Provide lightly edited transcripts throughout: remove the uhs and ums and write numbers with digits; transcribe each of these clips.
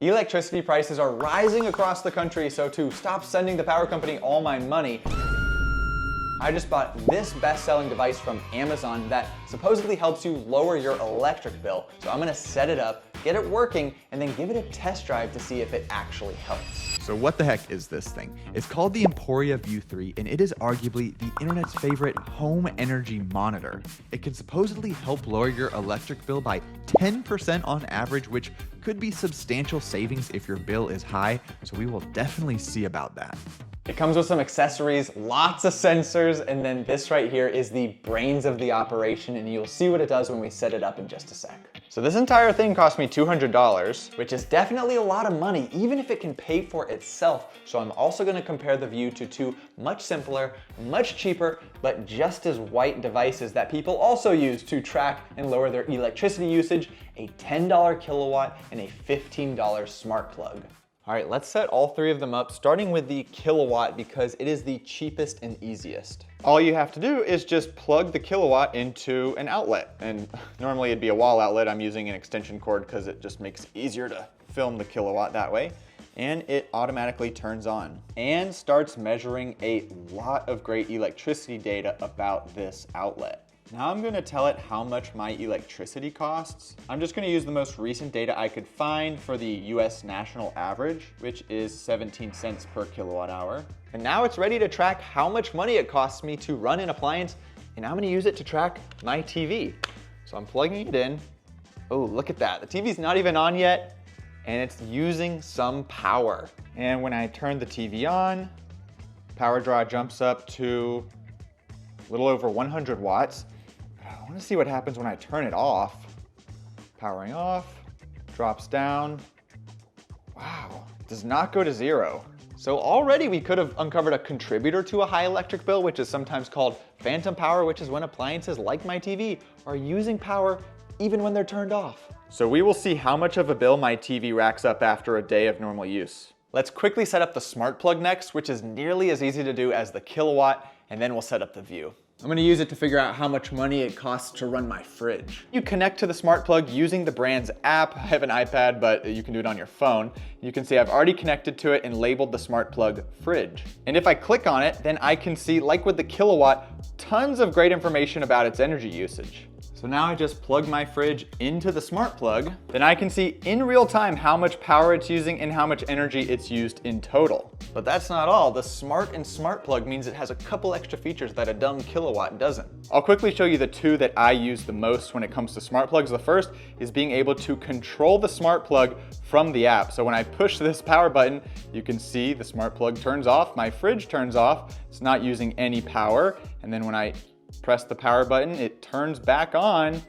Electricity prices are rising across the country, so to stop sending the power company all my money, I just bought this best-selling device from Amazon that supposedly helps you lower your electric bill. So I'm gonna set it up, get it working, and then give it a test drive to see if it actually helps. So what the heck is this thing? It's called the Emporia Vue 3, and it is arguably the internet's favorite home energy monitor. It can supposedly help lower your electric bill by 10% on average, which could be substantial savings if your bill is high, so we will definitely see about that. It comes with some accessories, lots of sensors, and then this right here is the brains of the operation, and you'll see what it does when we set it up in just a sec. So this entire thing cost me $200, which is definitely a lot of money, even if it can pay for itself. So I'm also gonna compare the Vue to two much simpler, much cheaper, but just as white devices that people also use to track and lower their electricity usage, a $10 kilowatt and a $15 smart plug. All right, let's set all three of them up, starting with the kilowatt because it is the cheapest and easiest. All you have to do is just plug the kilowatt into an outlet. And normally it'd be a wall outlet. I'm using an extension cord because it just makes it easier to film the kilowatt that way. And it automatically turns on and starts measuring a lot of great electricity data about this outlet. Now I'm gonna tell it how much my electricity costs. I'm just gonna use the most recent data I could find for the US national average, which is 17 cents per kilowatt hour. And now it's ready to track how much money it costs me to run an appliance, and I'm gonna use it to track my TV. So I'm plugging it in. Oh, look at that. The TV's not even on yet, and it's using some power. And when I turn the TV on, power draw jumps up to a little over 100 watts. I want to see what happens when I turn it off. Powering off, drops down. Wow, does not go to zero. So already we could have uncovered a contributor to a high electric bill, which is sometimes called phantom power, which is when appliances like my TV are using power even when they're turned off. So we will see how much of a bill my TV racks up after a day of normal use. Let's quickly set up the smart plug next, which is nearly as easy to do as the kilowatt, and then we'll set up the Vue. I'm gonna use it to figure out how much money it costs to run my fridge. You connect to the smart plug using the brand's app. I have an iPad, but you can do it on your phone. You can see I've already connected to it and labeled the smart plug fridge. And if I click on it, then I can see, like with the kilowatt, tons of great information about its energy usage. So now I just plug my fridge into the smart plug. Then I can see in real time how much power it's using and how much energy it's used in total. But that's not all. The smart and smart plug means it has a couple extra features that a dumb kilowatt doesn't. I'll quickly show you the two that I use the most when it comes to smart plugs. The first is being able to control the smart plug from the app. So when I push this power button, you can see the smart plug turns off, my fridge turns off. It's not using any power. And then when I press the power button, it turns back on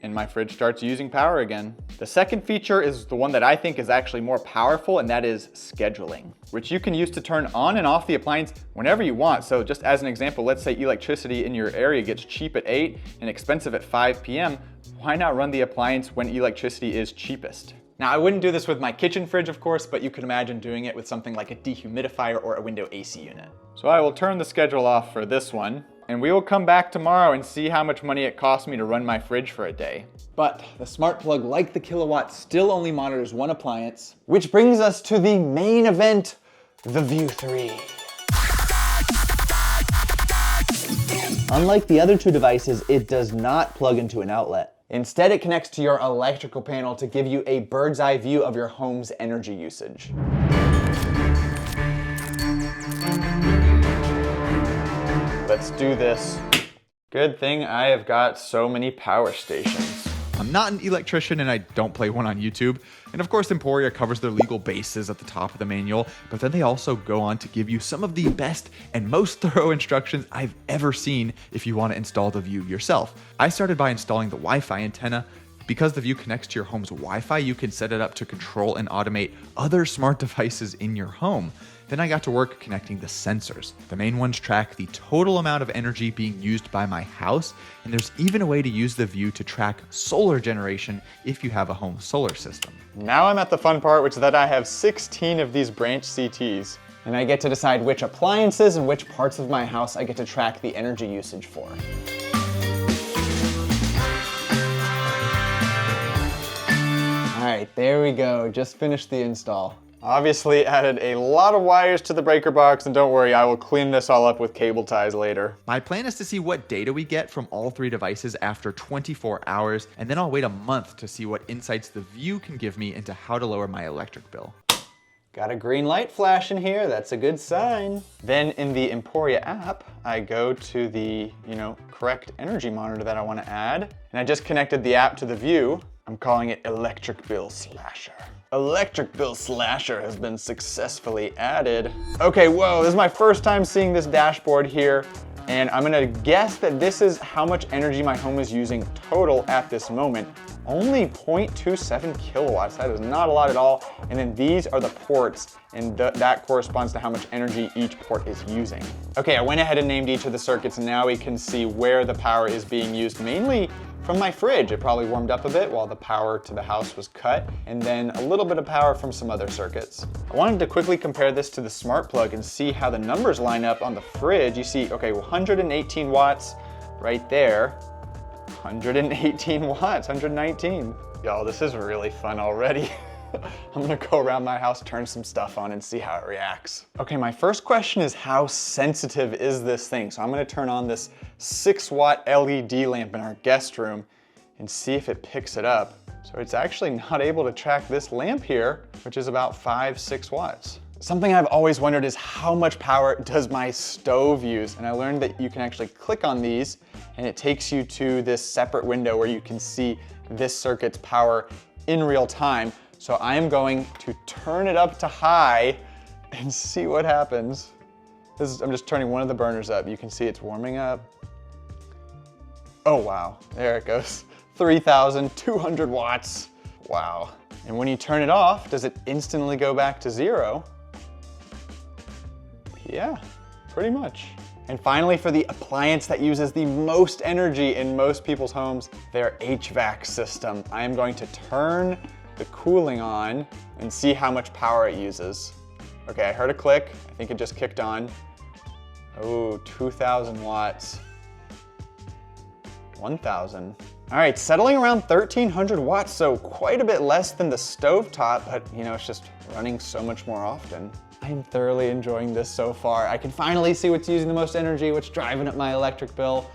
and my fridge starts using power again. The second feature is the one that I think is actually more powerful, and that is scheduling, which you can use to turn on and off the appliance whenever you want. So just as an example, let's say electricity in your area gets cheap at 8 and expensive at 5 p.m. Why not run the appliance when electricity is cheapest? Now, I wouldn't do this with my kitchen fridge, of course, but you could imagine doing it with something like a dehumidifier or a window AC unit. So I will turn the schedule off for this one, and we will come back tomorrow and see how much money it costs me to run my fridge for a day. But the smart plug, like the kilowatt, still only monitors one appliance, which brings us to the main event, the Vue 3. Unlike the other two devices, it does not plug into an outlet. Instead, it connects to your electrical panel to give you a bird's eye view of your home's energy usage. Let's do this. Good thing I have got so many power stations. I'm not an electrician and I don't play one on YouTube. And of course, Emporia covers their legal bases at the top of the manual, but then they also go on to give you some of the best and most thorough instructions I've ever seen if you want to install the Vue yourself. I started by installing the Wi-Fi antenna. Because the Vue connects to your home's Wi-Fi, you can set it up to control and automate other smart devices in your home. Then I got to work connecting the sensors. The main ones track the total amount of energy being used by my house, and there's even a way to use the Vue to track solar generation if you have a home solar system. Now I'm at the fun part, which is that I have 16 of these branch CTs, and I get to decide which appliances and which parts of my house I get to track the energy usage for. All right, right, there we go. Just finished the install. Obviously added a lot of wires to the breaker box, and don't worry, I will clean this all up with cable ties later. My plan is to see what data we get from all 3 devices after 24 hours, and then I'll wait a month to see what insights the Vue can give me into how to lower my electric bill. Got a green light flashing here, that's a good sign. Then in the Emporia app, I go to the, correct energy monitor that I want to add, and I just connected the app to the Vue. I'm calling it Electric Bill Slasher. Electric Bill Slasher has been successfully added. Okay, whoa, this is my first time seeing this dashboard here, and I'm gonna guess that this is how much energy my home is using total at this moment. Only 0.27 kilowatts, that is not a lot at all. And then these are the ports, and that corresponds to how much energy each port is using. Okay, I went ahead and named each of the circuits, and now we can see where the power is being used, mainly from my fridge. It probably warmed up a bit while the power to the house was cut, and then a little bit of power from some other circuits. I wanted to quickly compare this to the smart plug and see how the numbers line up on the fridge. You see, okay, 118 watts right there, 118 watts, 119. Y'all, this is really fun already. I'm gonna go around my house, turn some stuff on, and see how it reacts. Okay, my first question is, how sensitive is this thing? So I'm gonna turn on this 6-watt LED lamp in our guest room and see if it picks it up. So it's actually not able to track this lamp here, which is about 5-6 watts. Something I've always wondered is, how much power does my stove use? And I learned that you can actually click on these and it takes you to this separate window where you can see this circuit's power in real time. So I am going to turn it up to high and see what happens. I'm just turning one of the burners up. You can see it's warming up. Oh wow, there it goes. 3,200 watts. Wow. And when you turn it off, does it instantly go back to 0? Yeah, pretty much. And finally, for the appliance that uses the most energy in most people's homes, their HVAC system. I am going to turn the cooling on and see how much power it uses. Okay, I heard a click. I think it just kicked on. Oh, 2,000 watts. 1,000. All right, settling around 1,300 watts, so quite a bit less than the stovetop, but it's just running so much more often. I am thoroughly enjoying this so far. I can finally see what's using the most energy, what's driving up my electric bill.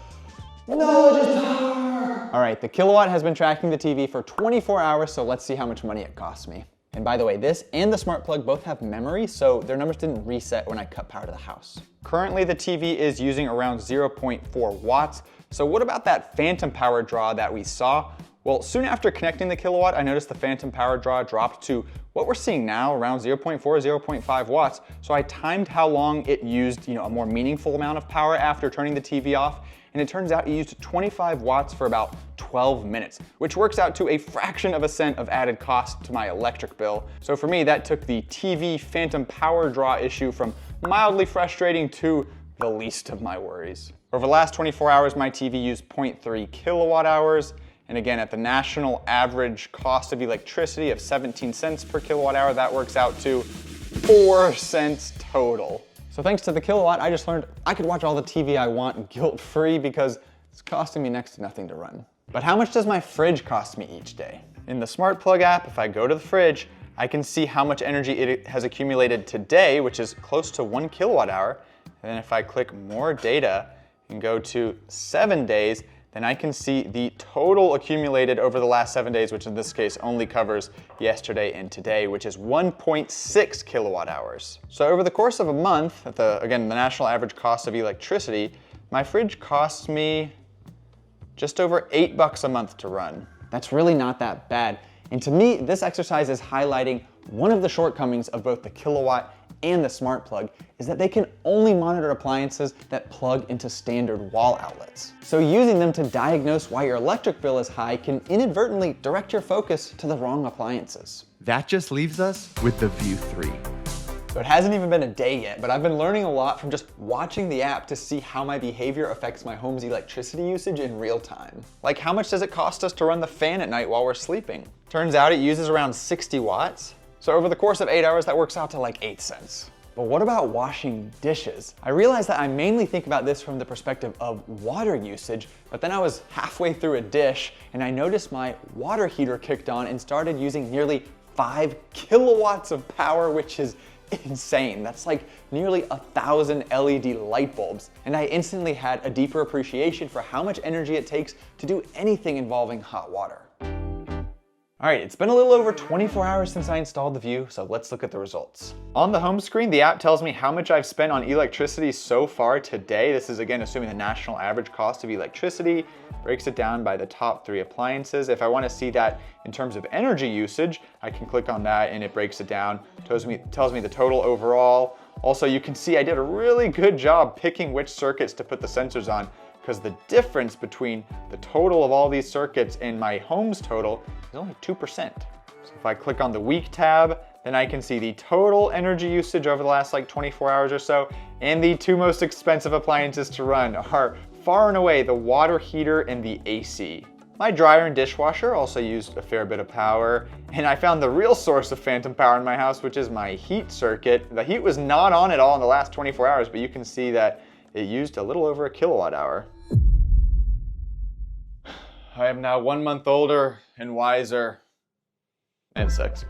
No, just power! All right, the Kilowatt has been tracking the TV for 24 hours, so let's see how much money it costs me. And by the way, this and the smart plug both have memory, so their numbers didn't reset when I cut power to the house. Currently, the TV is using around 0.4 watts. So what about that phantom power draw that we saw? Well, soon after connecting the Kilowatt, I noticed the phantom power draw dropped to what we're seeing now, around 0.4, 0.5 watts. So I timed how long it used, a more meaningful amount of power after turning the TV off. And it turns out it used 25 watts for about 12 minutes, which works out to a fraction of a cent of added cost to my electric bill. So for me, that took the TV phantom power draw issue from mildly frustrating to the least of my worries. Over the last 24 hours, my TV used 0.3 kilowatt hours. And again, at the national average cost of electricity of 17 cents per kilowatt hour, that works out to 4 cents total. So thanks to the Kilowatt, I just learned I could watch all the TV I want guilt-free because it's costing me next to nothing to run. But how much does my fridge cost me each day? In the Smart Plug app, if I go to the fridge, I can see how much energy it has accumulated today, which is close to 1 kilowatt hour. And then if I click more data and go to 7 days, then I can see the total accumulated over the last 7 days, which in this case only covers yesterday and today, which is 1.6 kilowatt hours. So over the course of a month, at the national average cost of electricity, my fridge costs me just over $8 a month to run. That's really not that bad. And to me, this exercise is highlighting one of the shortcomings of both the Kilowatt and the Smart Plug is that they can only monitor appliances that plug into standard wall outlets. So using them to diagnose why your electric bill is high can inadvertently direct your focus to the wrong appliances. That just leaves us with the Vue 3. So it hasn't even been a day yet, but I've been learning a lot from just watching the app to see how my behavior affects my home's electricity usage in real time. Like, how much does it cost us to run the fan at night while we're sleeping? Turns out it uses around 60 watts. So over the course of 8 hours, that works out to like 8 cents. But what about washing dishes? I realized that I mainly think about this from the perspective of water usage, but then I was halfway through a dish and I noticed my water heater kicked on and started using nearly 5 kilowatts of power, which is insane. That's like nearly 1,000 LED light bulbs. And I instantly had a deeper appreciation for how much energy it takes to do anything involving hot water. All right, it's been a little over 24 hours since I installed the Vue, so let's look at the results. On the home screen, the app tells me how much I've spent on electricity so far today. This is again assuming the national average cost of electricity, breaks it down by the top 3 appliances. If I want to see that in terms of energy usage, I can click on that and it breaks it down, tells me the total overall. Also, you can see I did a really good job picking which circuits to put the sensors on, because the difference between the total of all these circuits and my home's total is only 2%. So if I click on the week tab, then I can see the total energy usage over the last like 24 hours or so, and the 2 most expensive appliances to run are far and away the water heater and the AC. My dryer and dishwasher also used a fair bit of power, and I found the real source of phantom power in my house, which is my heat circuit. The heat was not on at all in the last 24 hours, but you can see that it used a little over a kilowatt hour. I am now 1 month older and wiser and sexier.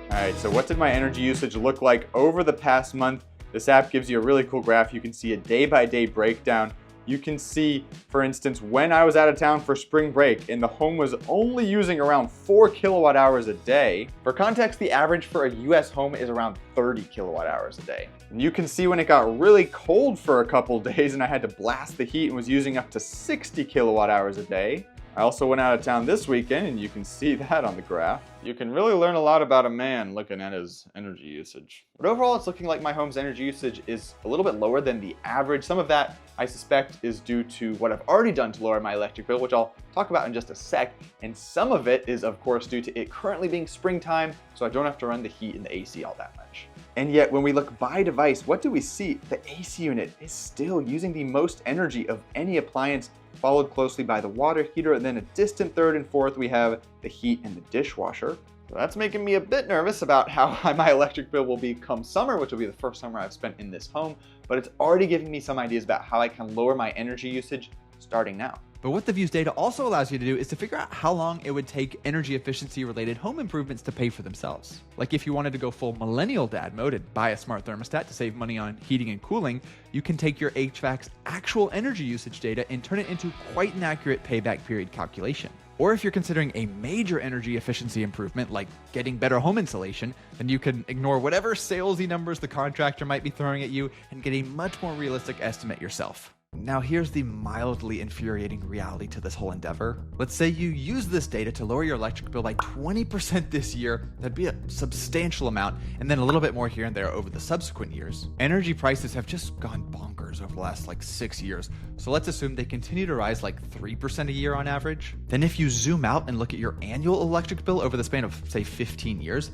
All right, so what did my energy usage look like over the past month? This app gives you a really cool graph. You can see a day-by-day breakdown. You can see, for instance, when I was out of town for spring break and the home was only using around 4 kilowatt hours a day. For context, the average for a US home is around 30 kilowatt hours a day. And you can see when it got really cold for a couple days and I had to blast the heat and was using up to 60 kilowatt hours a day. I also went out of town this weekend, and you can see that on the graph. You can really learn a lot about a man looking at his energy usage. But overall, it's looking like my home's energy usage is a little bit lower than the average. Some of that, I suspect, is due to what I've already done to lower my electric bill, which I'll talk about in just a sec. And some of it is, of course, due to it currently being springtime, so I don't have to run the heat and the AC all that much. And yet, when we look by device, what do we see? The AC unit is still using the most energy of any appliance, followed closely by the water heater, and then a distant third and fourth, we have the heat and the dishwasher. So that's making me a bit nervous about how high my electric bill will be come summer, which will be the first summer I've spent in this home, but it's already giving me some ideas about how I can lower my energy usage starting now. But what the Vue's data also allows you to do is to figure out how long it would take energy efficiency related home improvements to pay for themselves. Like if you wanted to go full millennial dad mode and buy a smart thermostat to save money on heating and cooling, you can take your HVAC's actual energy usage data and turn it into quite an accurate payback period calculation. Or if you're considering a major energy efficiency improvement like getting better home insulation, then you can ignore whatever salesy numbers the contractor might be throwing at you and get a much more realistic estimate yourself. Now here's the mildly infuriating reality to this whole endeavor. Let's say you use this data to lower your electric bill by 20% this year. That'd be a substantial amount, and then a little bit more here and there over the subsequent years. Energy prices have just gone bonkers over the last 6 years, so let's assume they continue to rise 3% a year on average. Then if you zoom out and look at your annual electric bill over the span of, say, 15 years,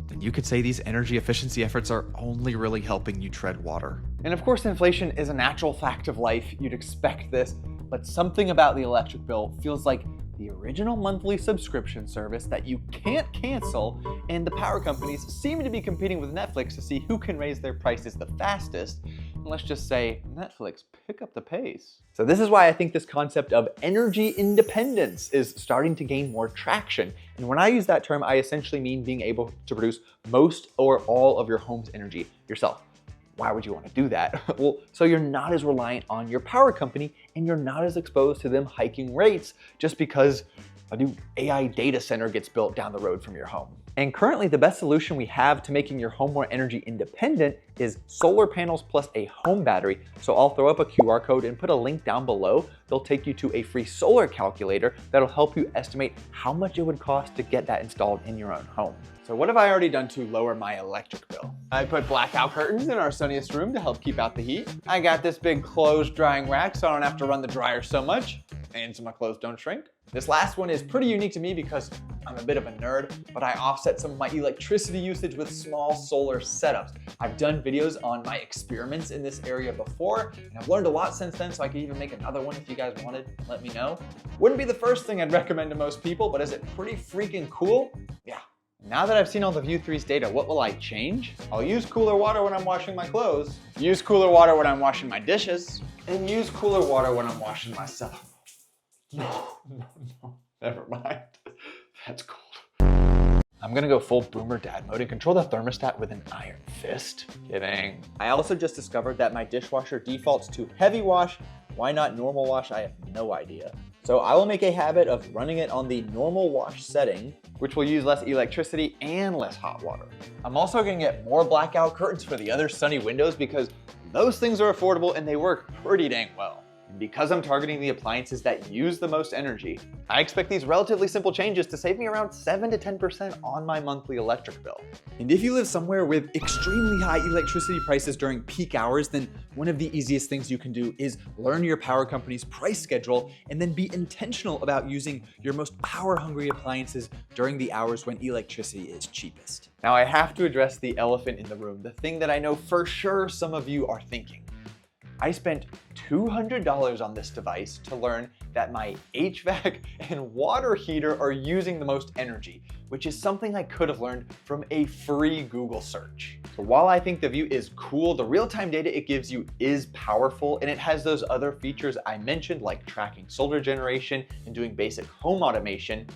then you could say these energy efficiency efforts are only really helping you tread water. And of course, inflation is a natural fact of life. You'd expect this, but something about the electric bill feels like the original monthly subscription service that you can't cancel, and the power companies seem to be competing with Netflix to see who can raise their prices the fastest. And let's just say, Netflix, pick up the pace. So this is why I think this concept of energy independence is starting to gain more traction. And when I use that term, I essentially mean being able to produce most or all of your home's energy yourself. Why would you want to do that? Well, so you're not as reliant on your power company and you're not as exposed to them hiking rates just because a new AI data center gets built down the road from your home. And currently the best solution we have to making your home more energy independent is solar panels plus a home battery. So I'll throw up a QR code and put a link down below. They'll take you to a free solar calculator that'll help you estimate how much it would cost to get that installed in your own home. So what have I already done to lower my electric bill? I put blackout curtains in our sunniest room to help keep out the heat. I got this big clothes drying rack so I don't have to run the dryer so much, and so my clothes don't shrink. This last one is pretty unique to me because I'm a bit of a nerd, but I offset some of my electricity usage with small solar setups. I've done videos on my experiments in this area before, and I've learned a lot since then, so I could even make another one if you guys wanted. Let me know. Wouldn't be the first thing I'd recommend to most people, but is it pretty freaking cool? Yeah, Now that I've seen all the Vue 3's data, what will I change? I'll use cooler water when I'm washing my clothes, use cooler water when I'm washing my dishes, and use cooler water when I'm washing myself. No, never mind. That's cold. I'm gonna go full boomer dad mode and control the thermostat with an iron fist. Kidding. I also just discovered that my dishwasher defaults to heavy wash. Why not normal wash? I have no idea. So I will make a habit of running it on the normal wash setting, which will use less electricity and less hot water. I'm also gonna get more blackout curtains for the other sunny windows because those things are affordable and they work pretty dang well. And because I'm targeting the appliances that use the most energy, I expect these relatively simple changes to save me around 7 to 10% on my monthly electric bill. And if you live somewhere with extremely high electricity prices during peak hours, then one of the easiest things you can do is learn your power company's price schedule and then be intentional about using your most power-hungry appliances during the hours when electricity is cheapest. Now I have to address the elephant in the room, the thing that I know for sure some of you are thinking. I spent $200 on this device to learn that my HVAC and water heater are using the most energy, which is something I could have learned from a free Google search. So while I think the Vue is cool, the real-time data it gives you is powerful, and it has those other features I mentioned like tracking solar generation and doing basic home automation.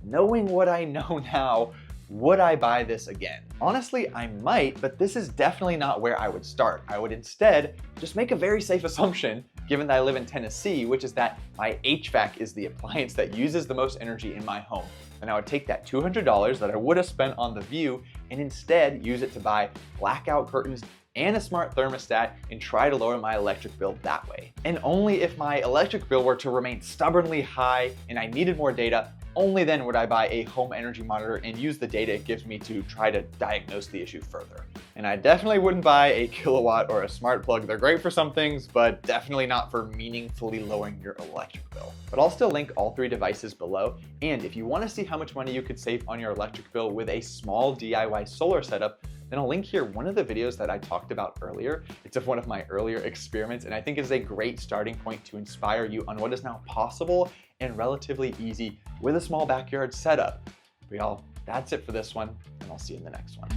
Knowing what I know now, would I buy this again? Honestly, I might, but this is definitely not where I would start. I would instead just make a very safe assumption, given that I live in Tennessee, which is that my HVAC is the appliance that uses the most energy in my home. And I would take that $200 that I would have spent on the Vue and instead use it to buy blackout curtains and a smart thermostat and try to lower my electric bill that way. And only if my electric bill were to remain stubbornly high and I needed more data, only then would I buy a home energy monitor and use the data it gives me to try to diagnose the issue further. And I definitely wouldn't buy a kilowatt or a smart plug. They're great for some things, but definitely not for meaningfully lowering your electric bill. But I'll still link all 3 devices below. And if you want to see how much money you could save on your electric bill with a small DIY solar setup, then I'll link here one of the videos that I talked about earlier. It's of one of my earlier experiments, and I think it's a great starting point to inspire you on what is now possible and relatively easy with a small backyard setup. But y'all, that's it for this one, and I'll see you in the next one.